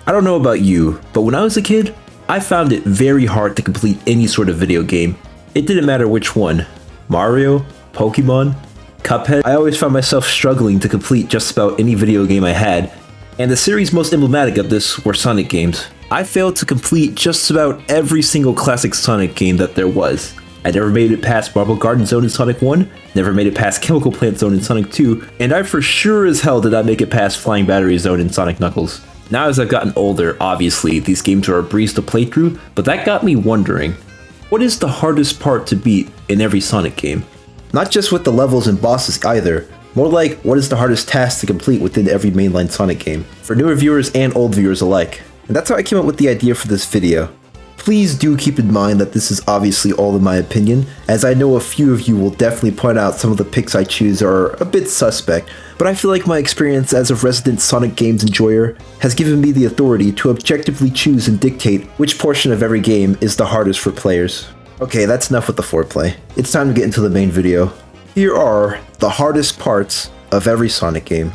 I don't know about you, but when I was a kid, I found it very hard to complete any sort of video game. It didn't matter which one. Mario, Pokemon, Cuphead. I always found myself struggling to complete just about any video game I had, and the series most emblematic of this were Sonic games. I failed to complete just about every single classic Sonic game that there was. I never made it past Marble Garden Zone in Sonic 1, never made it past Chemical Plant Zone in Sonic 2, and I for sure as hell did not make it past Flying Battery Zone in Sonic Knuckles. Now as I've gotten older, obviously, these games are a breeze to play through, but that got me wondering, what is the hardest part to beat in every Sonic game? Not just with the levels and bosses either, more like what is the hardest task to complete within every mainline Sonic game, for newer viewers and old viewers alike. And that's how I came up with the idea for this video. Please do keep in mind that this is obviously all in my opinion, as I know a few of you will definitely point out some of the picks I choose are a bit suspect, but I feel like my experience as a resident Sonic games enjoyer has given me the authority to objectively choose and dictate which portion of every game is the hardest for players. Okay, that's enough with the foreplay. It's time to get into the main video. Here are the hardest parts of every Sonic game.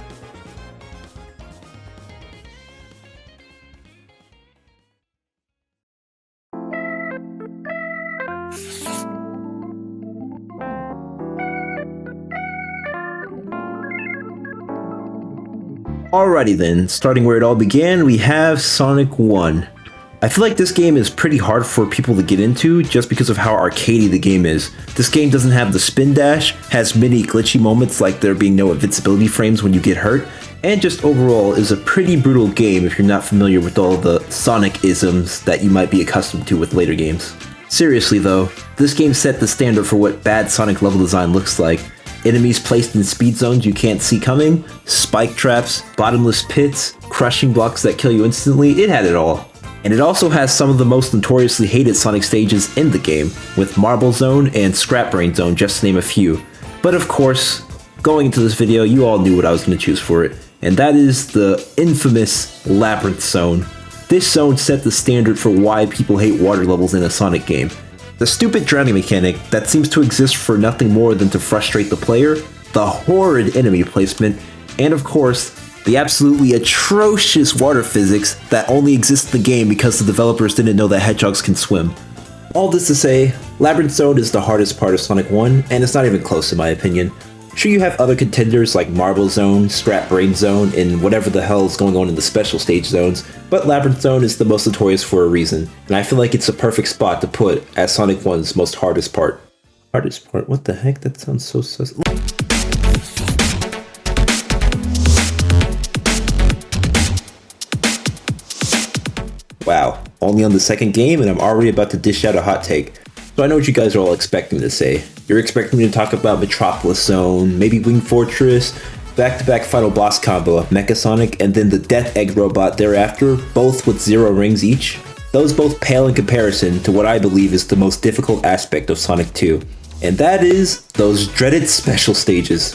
Alrighty then, starting where it all began, we have Sonic 1. I feel like this game is pretty hard for people to get into just because of how arcadey the game is. This game doesn't have the spin dash, has many glitchy moments like there being no invincibility frames when you get hurt, and just overall is a pretty brutal game if you're not familiar with all the Sonic isms that you might be accustomed to with later games. Seriously though, this game set the standard for what bad Sonic level design looks like. Enemies placed in speed zones you can't see coming, spike traps, bottomless pits, crushing blocks that kill you instantly, it had it all. And it also has some of the most notoriously hated Sonic stages in the game, with Marble Zone and Scrap Brain Zone just to name a few. But of course, going into this video, you all knew what I was going to choose for it, and that is the infamous Labyrinth Zone. This zone set the standard for why people hate water levels in a Sonic game. The stupid drowning mechanic that seems to exist for nothing more than to frustrate the player, the horrid enemy placement, and of course, the absolutely atrocious water physics that only exist in the game because the developers didn't know that hedgehogs can swim. All this to say, Labyrinth Zone is the hardest part of Sonic 1, and it's not even close in my opinion. Sure, you have other contenders like Marble Zone, Scrap Brain Zone, and whatever the hell is going on in the special stage zones, but Labyrinth Zone is the most notorious for a reason, and I feel like it's a perfect spot to put as Sonic 1's most hardest part. Hardest part? What the heck? That sounds so sus. Wow, only on the second game and I'm already about to dish out a hot take. So I know what you guys are all expecting me to say. You're expecting me to talk about Metropolis Zone, maybe Wing Fortress, back-to-back final boss combo of Mecha Sonic, and then the Death Egg Robot thereafter, both with 0 rings each. Those both pale in comparison to what I believe is the most difficult aspect of Sonic 2, and that is those dreaded special stages.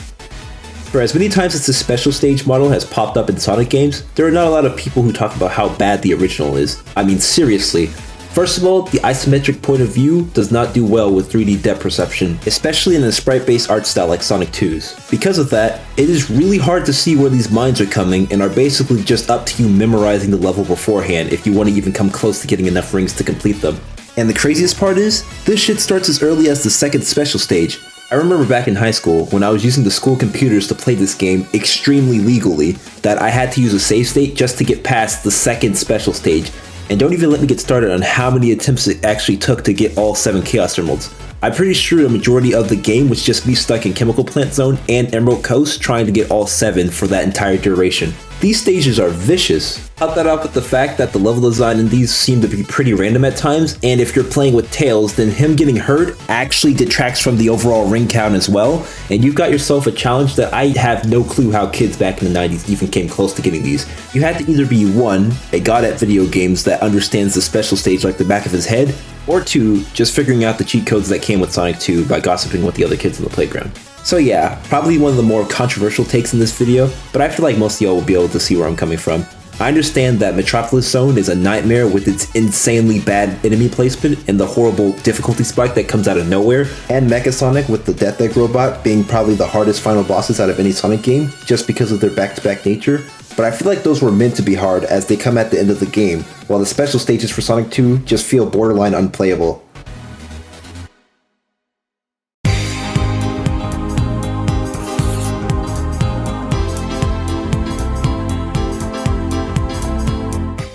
For as many times as the special stage model has popped up in Sonic games, there are not a lot of people who talk about how bad the original is. I mean, seriously. First of all, the isometric point of view does not do well with 3D depth perception, especially in a sprite-based art style like Sonic 2's. Because of that, it is really hard to see where these mines are coming and are basically just up to you memorizing the level beforehand if you want to even come close to getting enough rings to complete them. And the craziest part is, this shit starts as early as the second special stage. I remember back in high school, when I was using the school computers to play this game extremely legally, that I had to use a save state just to get past the second special stage. And don't even let me get started on how many attempts it actually took to get all 7 Chaos Emeralds. I'm pretty sure the majority of the game was just me stuck in Chemical Plant Zone and Emerald Coast trying to get all 7 for that entire duration. These stages are vicious. Top that off with the fact that the level design in these seem to be pretty random at times, and if you're playing with Tails, then him getting hurt actually detracts from the overall ring count as well, and you've got yourself a challenge that I have no clue how kids back in the 90s even came close to getting these. You had to either be 1, a god at video games that understands the special stage like the back of his head, or 2, just figuring out the cheat codes that came with Sonic 2 by gossiping with the other kids on the playground. So yeah, probably one of the more controversial takes in this video, but I feel like most of y'all will be able to see where I'm coming from. I understand that Metropolis Zone is a nightmare with its insanely bad enemy placement and the horrible difficulty spike that comes out of nowhere, and Mecha Sonic with the Death Egg Robot being probably the hardest final bosses out of any Sonic game, just because of their back-to-back nature. but I feel like those were meant to be hard as they come at the end of the game, while the special stages for Sonic 2 just feel borderline unplayable.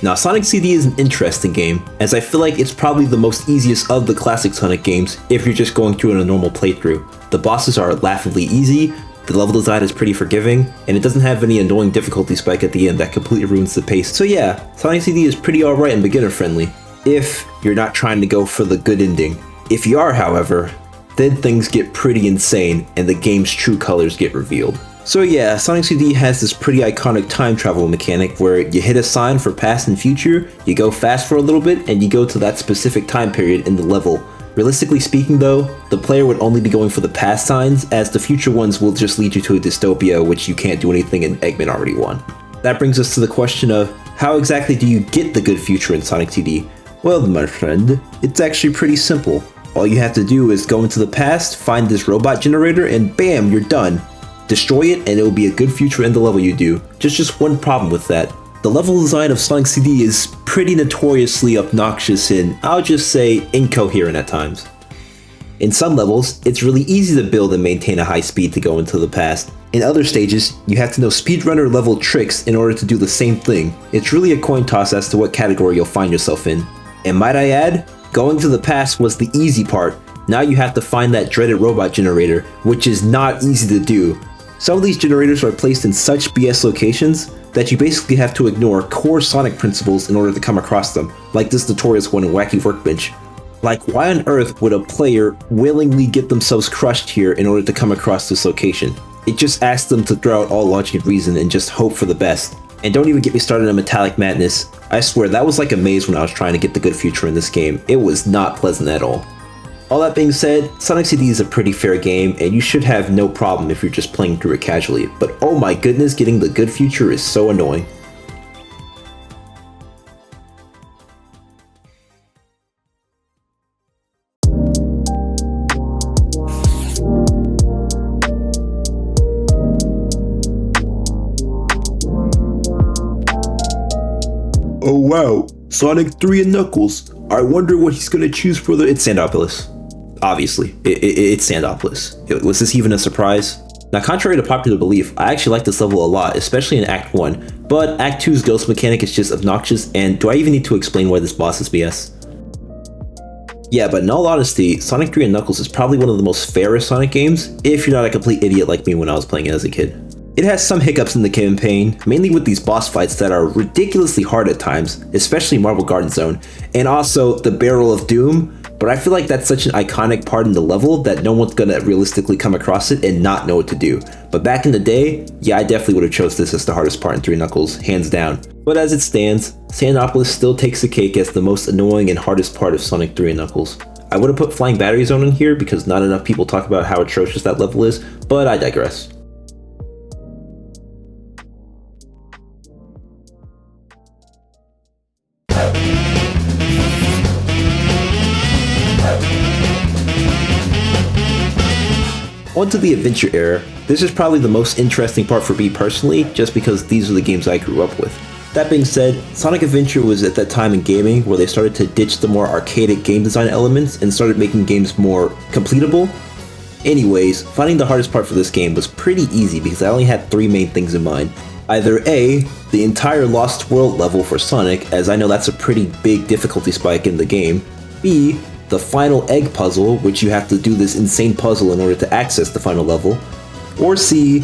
Now, Sonic CD is an interesting game, as I feel like it's probably the most easiest of the classic Sonic games if you're just going through in a normal playthrough. The bosses are laughably easy, the level design is pretty forgiving, and it doesn't have any annoying difficulty spike at the end that completely ruins the pace. So yeah, Sonic CD is pretty alright and beginner friendly, if you're not trying to go for the good ending. If you are, however, then things get pretty insane and the game's true colors get revealed. So yeah, Sonic CD has this pretty iconic time travel mechanic where you hit a sign for past and future, you go fast for a little bit, and you go to that specific time period in the level. Realistically speaking though, the player would only be going for the past signs, as the future ones will just lead you to a dystopia which you can't do anything and Eggman already won. That brings us to the question of, how exactly do you get the good future in Sonic CD? Well my friend, it's actually pretty simple. All you have to do is go into the past, find this robot generator, and bam, you're done. Destroy it and it will be a good future in the level you do. Just one problem with that. The level design of Sonic CD is pretty notoriously obnoxious and, I'll just say, incoherent at times. In some levels, it's really easy to build and maintain a high speed to go into the past. In other stages, you have to know speedrunner level tricks in order to do the same thing. It's really a coin toss as to what category you'll find yourself in. And might I add, going to the past was the easy part. Now you have to find that dreaded robot generator, which is not easy to do. Some of these generators are placed in such BS locations that you basically have to ignore core Sonic principles in order to come across them, like this notorious one in Wacky Workbench. Like, why on earth would a player willingly get themselves crushed here in order to come across this location? It just asks them to throw out all logic and reason and just hope for the best. And don't even get me started on Metallic Madness. I swear that was like a maze when I was trying to get the good future in this game. It was not pleasant at all. All that being said, Sonic CD is a pretty fair game, and you should have no problem if you're just playing through it casually, but oh my goodness, getting the good future is so annoying. Oh wow, Sonic 3 and Knuckles. I wonder what he's gonna choose for the— It's Sandopolis. Obviously, it's Sandopolis. Was this even a surprise? Now, contrary to popular belief, I actually like this level a lot, especially in Act 1, but Act 2's ghost mechanic is just obnoxious, and do I even need to explain why this boss is BS? Yeah, but in all honesty, Sonic 3 and Knuckles is probably one of the most fairest Sonic games, if you're not a complete idiot like me when I was playing it as a kid. It has some hiccups in the campaign, mainly with these boss fights that are ridiculously hard at times, especially Marble Garden Zone, and also the Barrel of Doom, but I feel like that's such an iconic part in the level that no one's gonna realistically come across it and not know what to do. But back in the day, yeah, I definitely would have chose this as the hardest part in 3 Knuckles, hands down. But as it stands, Sandopolis still takes the cake as the most annoying and hardest part of Sonic 3 and Knuckles. I would have put Flying Battery Zone in here because not enough people talk about how atrocious that level is, but I digress. On to the adventure era. This is probably the most interesting part for me personally, just because these are the games I grew up with. That being said, Sonic Adventure was at that time in gaming where they started to ditch the more archaic game design elements and started making games more completable. Anyways, finding the hardest part for this game was pretty easy because I only had 3 main things in mind. Either A, the entire Lost World level for Sonic, as I know that's a pretty big difficulty spike in the game. B, the final egg puzzle, which you have to do this insane puzzle in order to access the final level. Or C,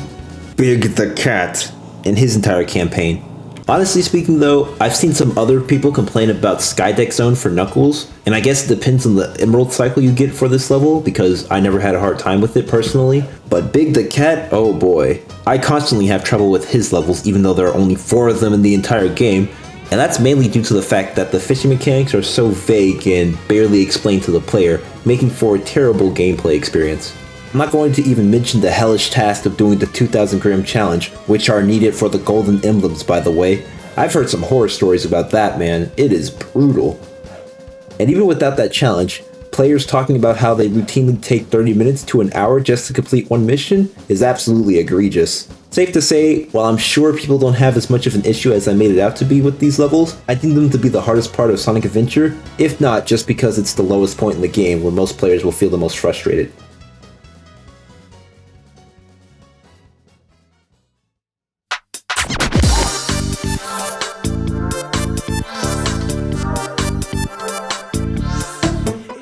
Big the Cat, and his entire campaign. Honestly speaking though, I've seen some other people complain about Skydeck Zone for Knuckles, and I guess it depends on the emerald cycle you get for this level, because I never had a hard time with it personally. But Big the Cat, oh boy. I constantly have trouble with his levels even though there are only 4 of them in the entire game, and that's mainly due to the fact that the fishing mechanics are so vague and barely explained to the player, making for a terrible gameplay experience. I'm not going to even mention the hellish task of doing the 2,000 gram challenge, which are needed for the golden emblems by the way. I've heard some horror stories about that, man. It is brutal. And even without that challenge, players talking about how they routinely take 30 minutes to an hour just to complete one mission is absolutely egregious. Safe to say, while I'm sure people don't have as much of an issue as I made it out to be with these levels, I think them to be the hardest part of Sonic Adventure, if not just because it's the lowest point in the game where most players will feel the most frustrated.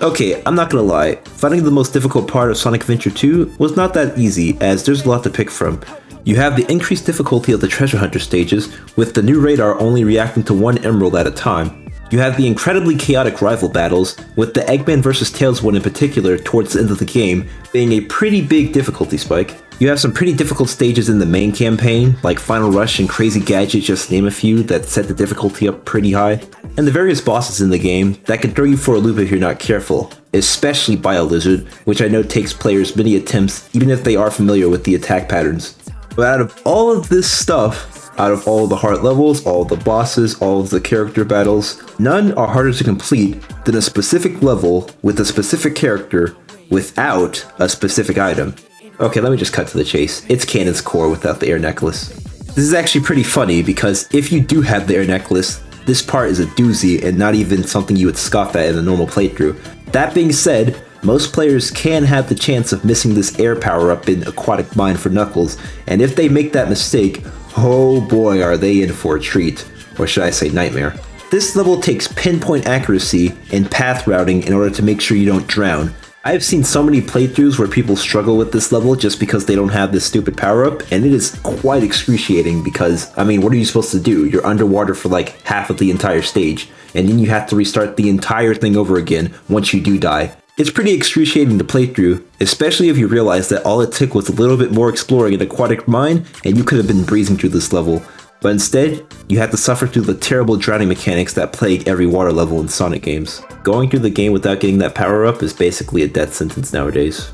Okay, I'm not gonna lie, finding the most difficult part of Sonic Adventure 2 was not that easy, as there's a lot to pick from. You have the increased difficulty of the treasure hunter stages, with the new radar only reacting to one emerald at a time. You have the incredibly chaotic rival battles, with the Eggman vs Tails one in particular towards the end of the game being a pretty big difficulty spike. You have some pretty difficult stages in the main campaign, like Final Rush and Crazy Gadget, just to name a few, that set the difficulty up pretty high. And the various bosses in the game that can throw you for a loop if you're not careful, especially BioLizard, which I know takes players many attempts even if they are familiar with the attack patterns. But out of all of this stuff, out of all the hard levels, all of the bosses, all of the character battles, none are harder to complete than a specific level with a specific character without a specific item. Okay, let me just cut to the chase. It's Cannon's Core without the air necklace. This is actually pretty funny because if you do have the air necklace, this part is a doozy and not even something you would scoff at in a normal playthrough. That being said, most players can have the chance of missing this air power-up in Aquatic Mine for Knuckles, and if they make that mistake, oh boy are they in for a treat, or should I say nightmare. This level takes pinpoint accuracy and path routing in order to make sure you don't drown. I have seen so many playthroughs where people struggle with this level just because they don't have this stupid power-up, and it is quite excruciating because, I mean, what are you supposed to do? You're underwater for like half of the entire stage, and then you have to restart the entire thing over again once you do die. It's pretty excruciating to play through, especially if you realize that all it took was a little bit more exploring an Aquatic Mine, and you could have been breezing through this level. But instead, you have to suffer through the terrible drowning mechanics that plague every water level in Sonic games. Going through the game without getting that power-up is basically a death sentence nowadays.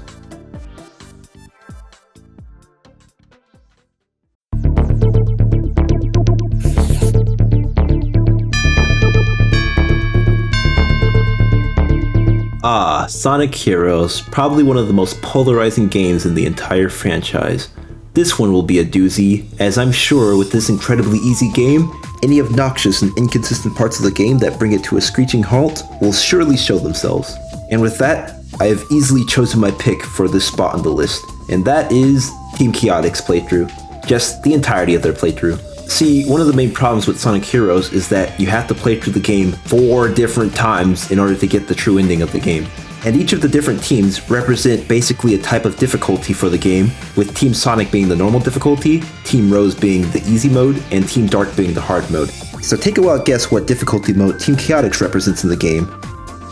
Sonic Heroes, probably one of the most polarizing games in the entire franchise. This one will be a doozy, as I'm sure with this incredibly easy game, any obnoxious and inconsistent parts of the game that bring it to a screeching halt will surely show themselves. And with that, I have easily chosen my pick for this spot on the list, and that is Team Chaotix's playthrough. Just the entirety of their playthrough. See, one of the main problems with Sonic Heroes is that you have to play through the game 4 different times in order to get the true ending of the game. And each of the different teams represent basically a type of difficulty for the game, with Team Sonic being the normal difficulty, Team Rose being the easy mode, and Team Dark being the hard mode. So take a wild guess what difficulty mode Team Chaotix represents in the game.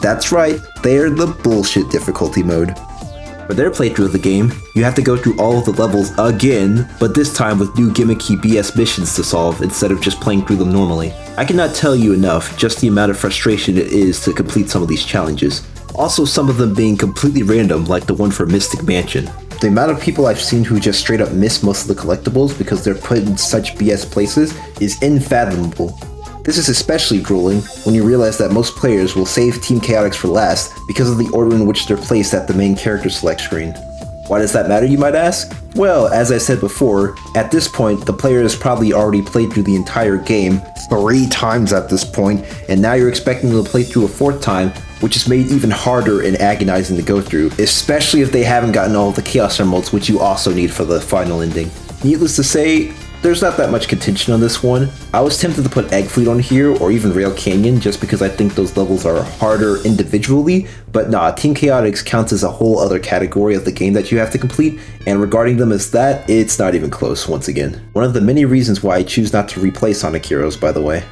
That's right, they're the bullshit difficulty mode. For their playthrough of the game, you have to go through all of the levels again, but this time with new gimmicky BS missions to solve instead of just playing through them normally. I cannot tell you enough just the amount of frustration it is to complete some of these challenges. Also, some of them being completely random, like the one for Mystic Mansion. The amount of people I've seen who just straight up miss most of the collectibles because they're put in such BS places is unfathomable. This is especially grueling when you realize that most players will save Team Chaotix for last because of the order in which they're placed at the main character select screen. Why does that matter, you might ask? Well, as I said before, at this point, the player has probably already played through the entire game 3 times at this point, and now you're expecting them to play through a 4th time, which is made even harder and agonizing to go through, especially if they haven't gotten all of the Chaos Emeralds, which you also need for the final ending. Needless to say, there's not that much contention on this one. I was tempted to put Egg Fleet on here, or even Rail Canyon, just because I think those levels are harder individually, but nah, Team Chaotix counts as a whole other category of the game that you have to complete, and regarding them as that, it's not even close once again. One of the many reasons why I choose not to replay Sonic Heroes, by the way.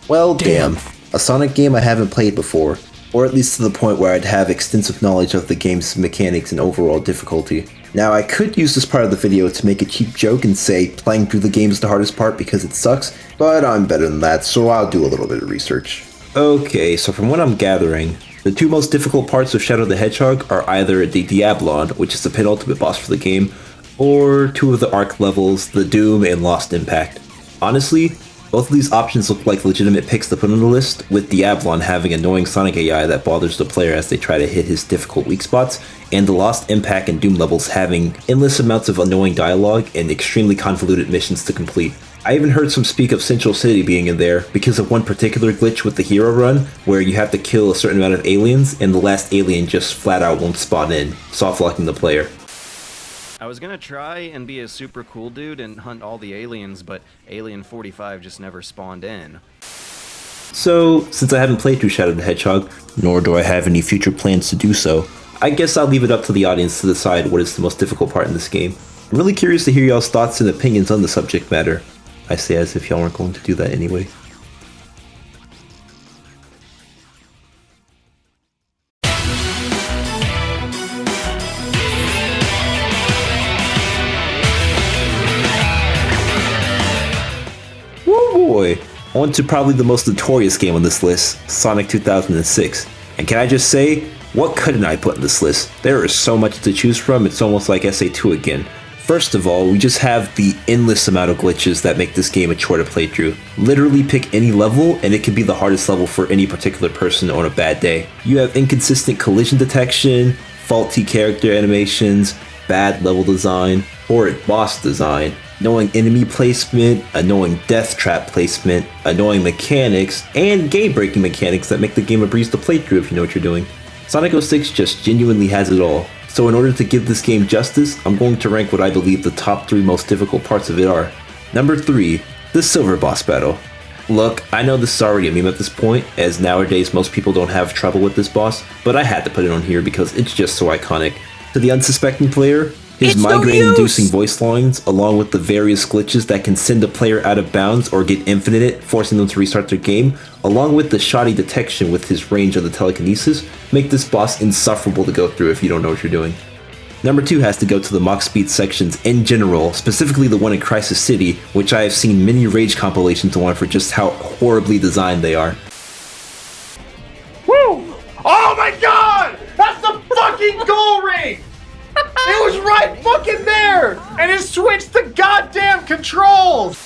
Well, damn. A Sonic game I haven't played before, or at least to the point where I'd have extensive knowledge of the game's mechanics and overall difficulty. Now, I could use this part of the video to make a cheap joke and say playing through the game is the hardest part because it sucks, but I'm better than that, so I'll do a little bit of research. Okay, so from what I'm gathering, The two most difficult parts of Shadow the Hedgehog are either the Diablon, which is the penultimate boss for the game, or two of the Arc levels, the Doom and Lost Impact. Honestly, both of these options look like legitimate picks to put on the list, with Diablon having annoying Sonic AI that bothers the player as they try to hit his difficult weak spots, and the Lost Impact and Doom levels having endless amounts of annoying dialogue and extremely convoluted missions to complete. I even heard some speak of Central City being in there because of one particular glitch with the hero run where you have to kill a certain amount of aliens and the last alien just flat out won't spawn in, soft-locking the player. I was gonna try and be a super cool dude and hunt all the aliens, but Alien 45 just never spawned in. So, since I haven't played through Shadow the Hedgehog, nor do I have any future plans to do so, I guess I'll leave it up to the audience to decide what is the most difficult part in this game. I'm really curious to hear y'all's thoughts and opinions on the subject matter. I say as if y'all weren't going to do that anyway. Boy, on to probably the most notorious game on this list, Sonic 2006. And can I just say, what couldn't I put in this list? There is so much to choose from, it's almost like SA2 again. First of all, we just have the endless amount of glitches that make this game a chore to play through. Literally pick any level and it could be the hardest level for any particular person on a bad day. You have inconsistent collision detection, faulty character animations, bad level design, horrid boss design, annoying enemy placement, annoying death trap placement, annoying mechanics, and game-breaking mechanics that make the game a breeze to play through if you know what you're doing. Sonic 06 just genuinely has it all. So in order to give this game justice, I'm going to rank what I believe the top 3 most difficult parts of it are. Number 3, the Silver Boss Battle. Look, I know this is already a meme at this point, as nowadays most people don't have trouble with this boss, but I had to put it on here because it's just so iconic. To the unsuspecting player, his migraine-inducing voice lines, along with the various glitches that can send a player out of bounds or get infinite, forcing them to restart their game, along with the shoddy detection with his range of the telekinesis, make this boss insufferable to go through if you don't know what you're doing. Number 2 has to go to the Mach Speed sections in general, specifically the one in Crisis City, which I have seen many rage compilations on for just how horribly designed they are. Woo! Oh my god! That's the fucking goal ring! It was right fucking there! And it switched the goddamn controls!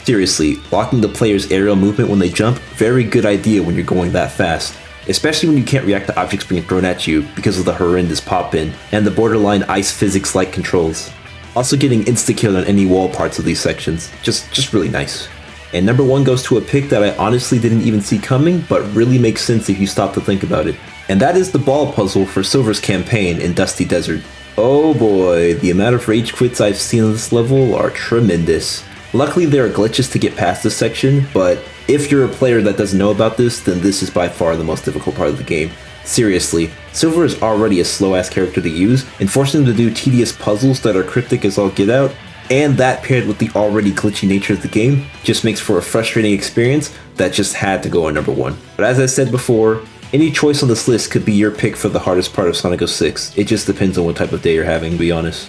Seriously, blocking the player's aerial movement when they jump, very good idea when you're going that fast. Especially when you can't react to objects being thrown at you because of the horrendous pop-in and the borderline ice physics-like controls. Also getting insta-killed on any wall parts of these sections, just really nice. And number 1 goes to a pick that I honestly didn't even see coming, but really makes sense if you stop to think about it. And that is the ball puzzle for Silver's campaign in Dusty Desert. Oh boy, the amount of rage quits I've seen on this level are tremendous. Luckily there are glitches to get past this section, but if you're a player that doesn't know about this, then this is by far the most difficult part of the game. Seriously, Silver is already a slow-ass character to use, and forcing him to do tedious puzzles that are cryptic as all get out, and that paired with the already glitchy nature of the game, just makes for a frustrating experience that just had to go on number 1. But as I said before, any choice on this list could be your pick for the hardest part of Sonic 06. It just depends on what type of day you're having, to be honest.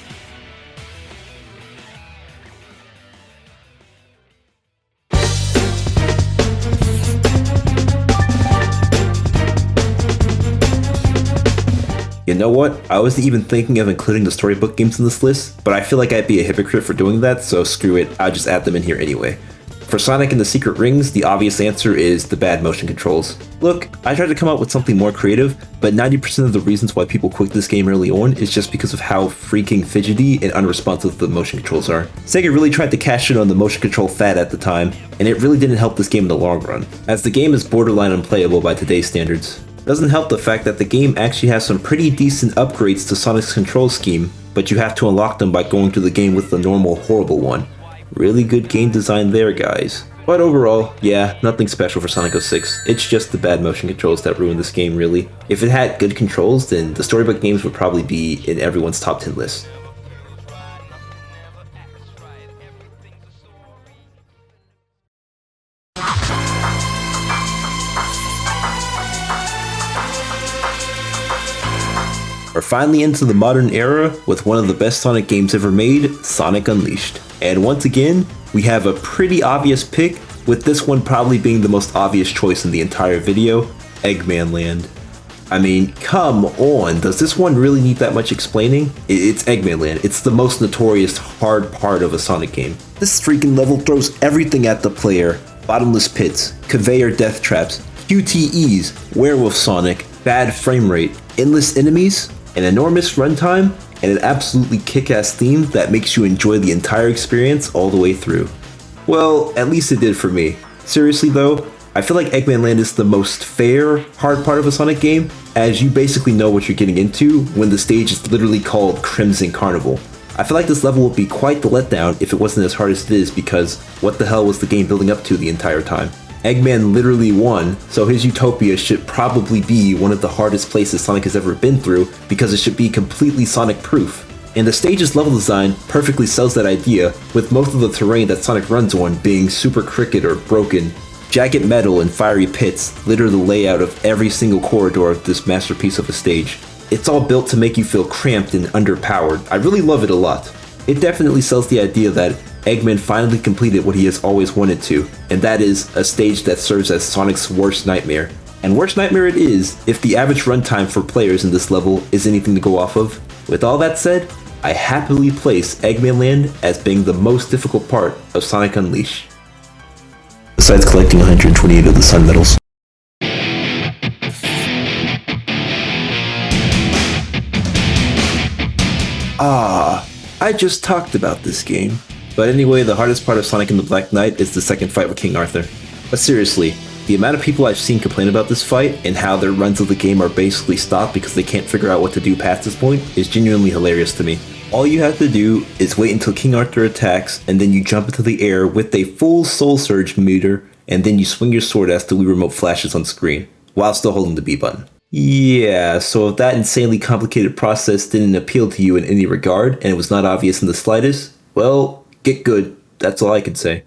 You know what? I wasn't even thinking of including the storybook games in this list, but I feel like I'd be a hypocrite for doing that, so screw it, I'll just add them in here anyway. For Sonic and the Secret Rings, the obvious answer is the bad motion controls. Look, I tried to come up with something more creative, but 90% of the reasons why people quit this game early on is just because of how freaking fidgety and unresponsive the motion controls are. Sega really tried to cash in on the motion control fad at the time, and it really didn't help this game in the long run, as the game is borderline unplayable by today's standards. Doesn't help the fact that the game actually has some pretty decent upgrades to Sonic's control scheme, but you have to unlock them by going through the game with the normal horrible one. Really good game design there, guys. But overall, yeah, nothing special for Sonic 06. It's just the bad motion controls that ruined this game, really. If it had good controls, then the storybook games would probably be in everyone's top 10 list. We're finally into the modern era with one of the best Sonic games ever made, Sonic Unleashed. And once again, we have a pretty obvious pick, with this one probably being the most obvious choice in the entire video. Eggman Land. I mean, come on, does this one really need that much explaining? It's Eggman Land. It's the most notorious hard part of a Sonic game. This freaking level throws everything at the player. Bottomless pits, conveyor death traps, QTEs, werewolf Sonic, bad frame rate, endless enemies, an enormous runtime, and an absolutely kick-ass theme that makes you enjoy the entire experience all the way through. Well, at least it did for me. Seriously though, I feel like Eggman Land is the most fair, hard part of a Sonic game, as you basically know what you're getting into when the stage is literally called Crimson Carnival. I feel like this level would be quite the letdown if it wasn't as hard as it is, because what the hell was the game building up to the entire time? Eggman literally won, so his Utopia should probably be one of the hardest places Sonic has ever been through, because it should be completely Sonic proof. And the stage's level design perfectly sells that idea, with most of the terrain that Sonic runs on being super crooked or broken. Jagged metal and fiery pits litter the layout of every single corridor of this masterpiece of a stage. It's all built to make you feel cramped and underpowered. I really love it a lot. It definitely sells the idea that Eggman finally completed what he has always wanted to, and that is a stage that serves as Sonic's worst nightmare. And worst nightmare it is, if the average runtime for players in this level is anything to go off of. With all that said, I happily place Eggman Land as being the most difficult part of Sonic Unleashed. Besides collecting 128 of the Sun Medals. I just talked about this game. But anyway, the hardest part of Sonic and the Black Knight is the second fight with King Arthur. But seriously, the amount of people I've seen complain about this fight and how their runs of the game are basically stopped because they can't figure out what to do past this point is genuinely hilarious to me. All you have to do is wait until King Arthur attacks, and then you jump into the air with a full Soul Surge meter, and then you swing your sword as the Wii Remote flashes on screen, while still holding the B button. Yeah, so if that insanely complicated process didn't appeal to you in any regard, and it was not obvious in the slightest, well, get good. That's all I can say.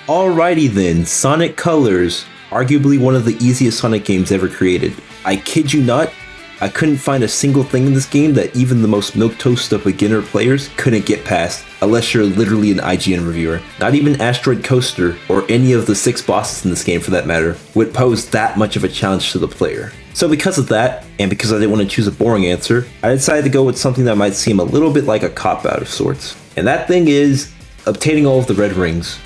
Alrighty then, Sonic Colors. Arguably one of the easiest Sonic games ever created. I kid you not, I couldn't find a single thing in this game that even the most milquetoast of beginner players couldn't get past, unless you're literally an IGN reviewer. Not even Asteroid Coaster, or any of the 6 bosses in this game for that matter, would pose that much of a challenge to the player. So because of that, and because I didn't want to choose a boring answer, I decided to go with something that might seem a little bit like a cop-out of sorts. And that thing is obtaining all of the red rings.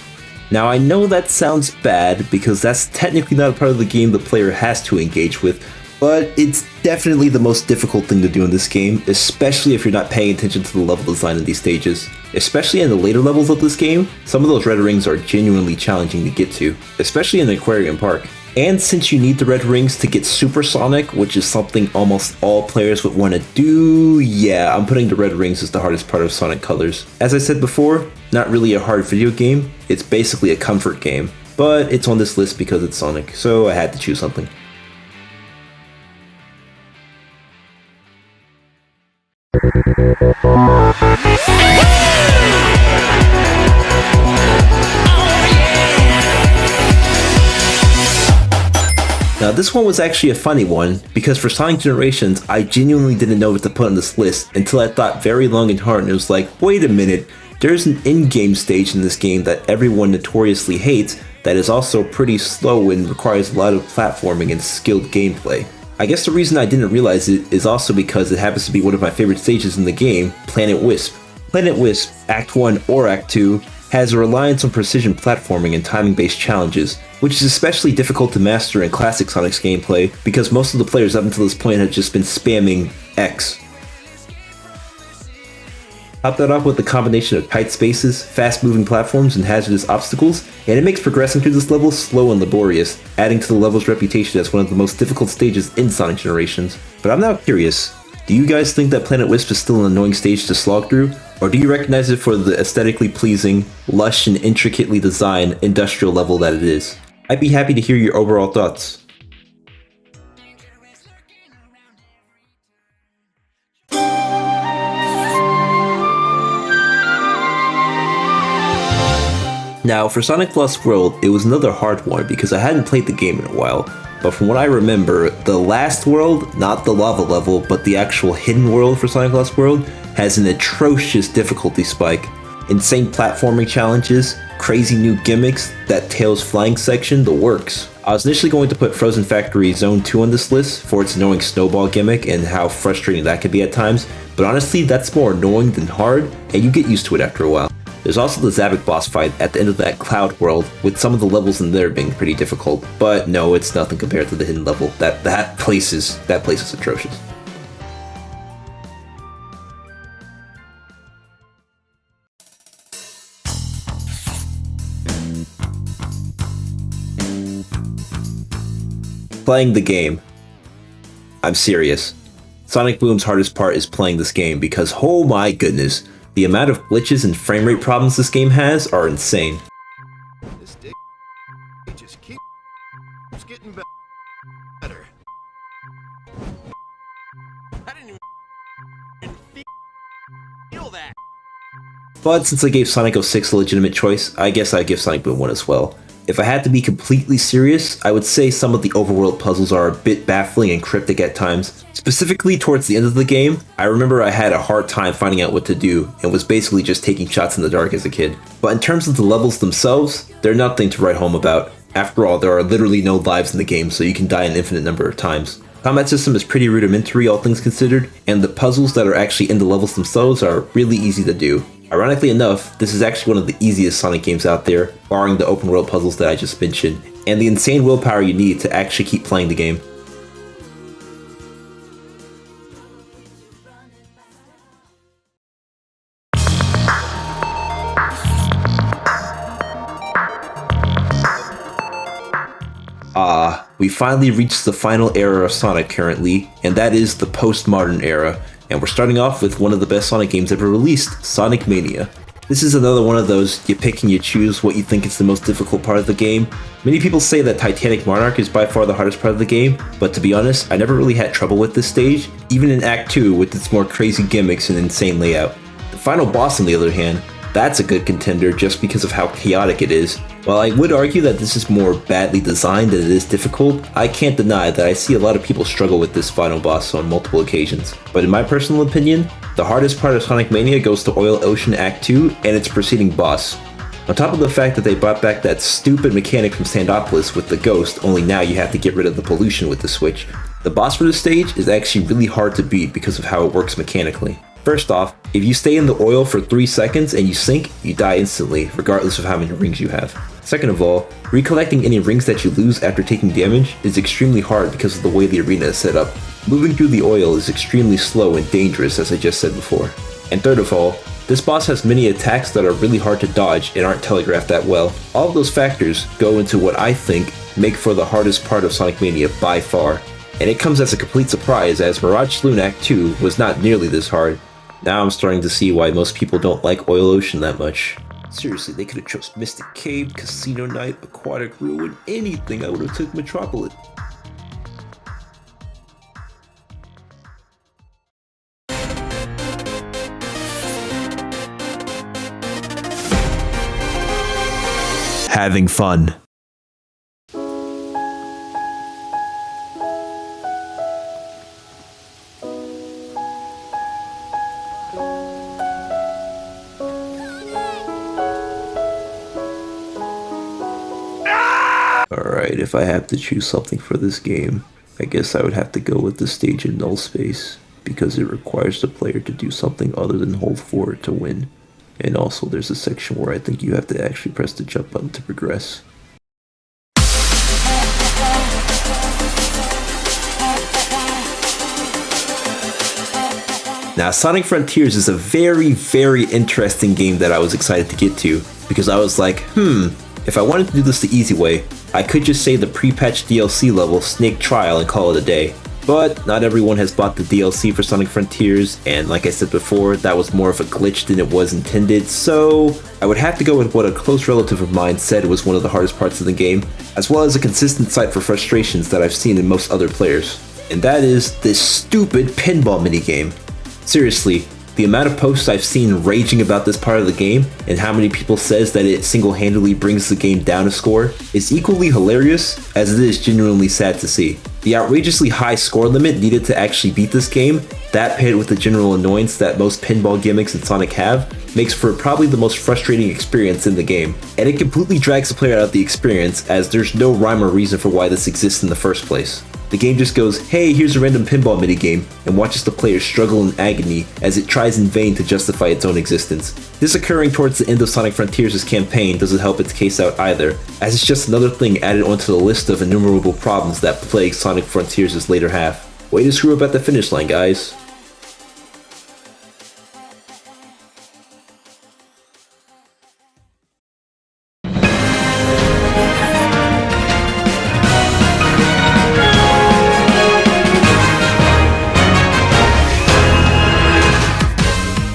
Now I know that sounds bad, because that's technically not a part of the game the player has to engage with, but it's definitely the most difficult thing to do in this game, especially if you're not paying attention to the level design in these stages. Especially in the later levels of this game, some of those red rings are genuinely challenging to get to, especially in Aquarium Park. And since you need the red rings to get Super Sonic, which is something almost all players would want to do, yeah, I'm putting the red rings as the hardest part of Sonic Colors. As I said before, not really a hard video game, it's basically a comfort game, but it's on this list because it's Sonic, so I had to choose something. Now this one was actually a funny one, because for Sonic Generations, I genuinely didn't know what to put on this list until I thought very long and hard and it was like, wait a minute, there's an in-game stage in this game that everyone notoriously hates that is also pretty slow and requires a lot of platforming and skilled gameplay. I guess the reason I didn't realize it is also because it happens to be one of my favorite stages in the game, Planet Wisp. Planet Wisp, Act 1 or Act 2, has a reliance on precision platforming and timing-based challenges, which is especially difficult to master in classic Sonic's gameplay because most of the players up until this point have just been spamming X. Top that off with a combination of tight spaces, fast-moving platforms, and hazardous obstacles, and it makes progressing through this level slow and laborious, adding to the level's reputation as one of the most difficult stages in Sonic Generations. But I'm now curious, do you guys think that Planet Wisp is still an annoying stage to slog through, or do you recognize it for the aesthetically pleasing, lush, and intricately designed industrial level that it is? I'd be happy to hear your overall thoughts. Now, for Sonic Lost World, it was another hard one because I hadn't played the game in a while, but from what I remember, the last world, not the lava level, but the actual hidden world for Sonic Lost World, has an atrocious difficulty spike. Insane platforming challenges, crazy new gimmicks, that Tails flying section, the works. I was initially going to put Frozen Factory Zone 2 on this list for its annoying snowball gimmick and how frustrating that can be at times, but honestly that's more annoying than hard, and you get used to it after a while. There's also the Zavok boss fight at the end of that cloud world, with some of the levels in there being pretty difficult, but no, it's nothing compared to the hidden level. That place is atrocious. Playing the game. I'm serious. Sonic Boom's hardest part is playing this game because, oh my goodness, the amount of glitches and frame rate problems this game has are insane. This day just keeps getting better. I didn't even feel that. But since I gave Sonic 06 a legitimate choice, I guess I'd give Sonic Boom one as well. If I had to be completely serious, I would say some of the overworld puzzles are a bit baffling and cryptic at times. Specifically towards the end of the game, I remember I had a hard time finding out what to do and was basically just taking shots in the dark as a kid. But in terms of the levels themselves, they're nothing to write home about. After all, there are literally no lives in the game, so you can die an infinite number of times. Combat system is pretty rudimentary, all things considered, and the puzzles that are actually in the levels themselves are really easy to do. Ironically enough, this is actually one of the easiest Sonic games out there, barring the open world puzzles that I just mentioned, and the insane willpower you need to actually keep playing the game. We finally reached the final era of Sonic currently, and that is the postmodern era, and we're starting off with one of the best Sonic games ever released, Sonic Mania. This is another one of those you pick and you choose what you think is the most difficult part of the game. Many people say that Titanic Monarch is by far the hardest part of the game, but to be honest, I never really had trouble with this stage, even in Act 2 with its more crazy gimmicks and insane layout. The final boss on the other hand, that's a good contender just because of how chaotic it is. While I would argue that this is more badly designed than it is difficult, I can't deny that I see a lot of people struggle with this final boss on multiple occasions. But in my personal opinion, the hardest part of Sonic Mania goes to Oil Ocean Act 2 and its preceding boss. On top of the fact that they brought back that stupid mechanic from Sandopolis with the ghost, only now you have to get rid of the pollution with the switch, the boss for this stage is actually really hard to beat because of how it works mechanically. First off, if you stay in the oil for 3 seconds and you sink, you die instantly, regardless of how many rings you have. Second of all, recollecting any rings that you lose after taking damage is extremely hard because of the way the arena is set up. Moving through the oil is extremely slow and dangerous, as I just said before. And third of all, this boss has many attacks that are really hard to dodge and aren't telegraphed that well. All of those factors go into what I think make for the hardest part of Sonic Mania by far. And it comes as a complete surprise, as Mirage Saloon Act 2 was not nearly this hard. Now I'm starting to see why most people don't like Oil Ocean that much. Seriously, they could have chose Mystic Cave, Casino Night, Aquatic Ruin, anything. I would have took Metropolis. Having fun. Alright, if I have to choose something for this game, I guess I would have to go with the stage in Null Space, because it requires the player to do something other than hold forward to win. And also there's a section where I think you have to actually press the jump button to progress. Now, Sonic Frontiers is a very, very interesting game that I was excited to get to, because I was like, if I wanted to do this the easy way, I could just say the pre-patch DLC level Snake Trial and call it a day. But not everyone has bought the DLC for Sonic Frontiers, and like I said before, that was more of a glitch than it was intended, so I would have to go with what a close relative of mine said was one of the hardest parts of the game, as well as a consistent site for frustrations that I've seen in most other players. And that is this stupid pinball minigame. Seriously, the amount of posts I've seen raging about this part of the game and how many people says that it single-handedly brings the game down a score is equally hilarious as it is genuinely sad to see. The outrageously high score limit needed to actually beat this game, that paired with the general annoyance that most pinball gimmicks in Sonic have, makes for probably the most frustrating experience in the game, and it completely drags the player out of the experience as there's no rhyme or reason for why this exists in the first place. The game just goes, hey, here's a random pinball minigame, and watches the player struggle in agony as it tries in vain to justify its own existence. This occurring towards the end of Sonic Frontiers' campaign doesn't help its case out either, as it's just another thing added onto the list of innumerable problems that plague Sonic Frontiers' later half. Way to screw up at the finish line, guys.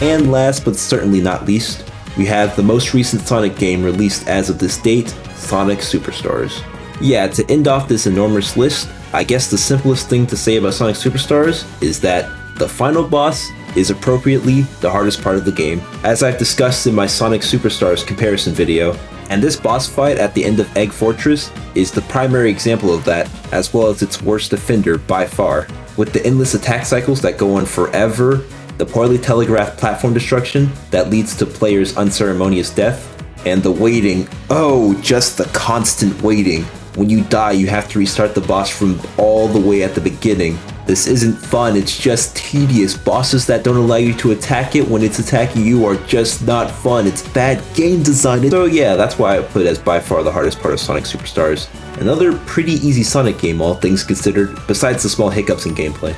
And last but certainly not least, we have the most recent Sonic game released as of this date, Sonic Superstars. Yeah, to end off this enormous list, I guess the simplest thing to say about Sonic Superstars is that the final boss is appropriately the hardest part of the game, as I've discussed in my Sonic Superstars comparison video, and this boss fight at the end of Egg Fortress is the primary example of that, as well as its worst offender by far. With the endless attack cycles that go on forever, the poorly telegraphed platform destruction that leads to players' unceremonious death, and the waiting, oh, just the constant waiting. When you die, you have to restart the boss from all the way at the beginning. This isn't fun, it's just tedious. Bosses that don't allow you to attack it when it's attacking you are just not fun. It's bad game design. So yeah, that's why I put it as by far the hardest part of Sonic Superstars. Another pretty easy Sonic game, all things considered, besides the small hiccups in gameplay.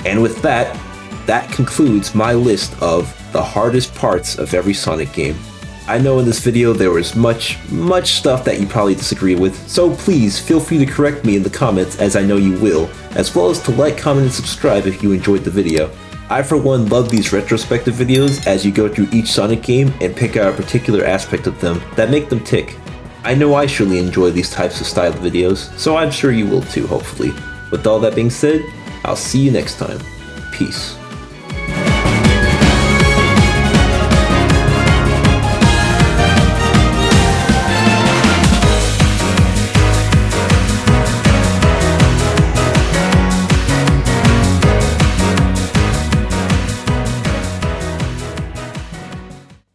And with that concludes my list of the hardest parts of every Sonic game. I know in this video there was much stuff that you probably disagree with, so please feel free to correct me in the comments, as I know you will, as well as to like, comment, and subscribe if you enjoyed the video. I for one love these retrospective videos as you go through each Sonic game and pick out a particular aspect of them that make them tick. I know I surely enjoy these types of style videos, so I'm sure you will too, hopefully. With all that being said, I'll see you next time. Peace.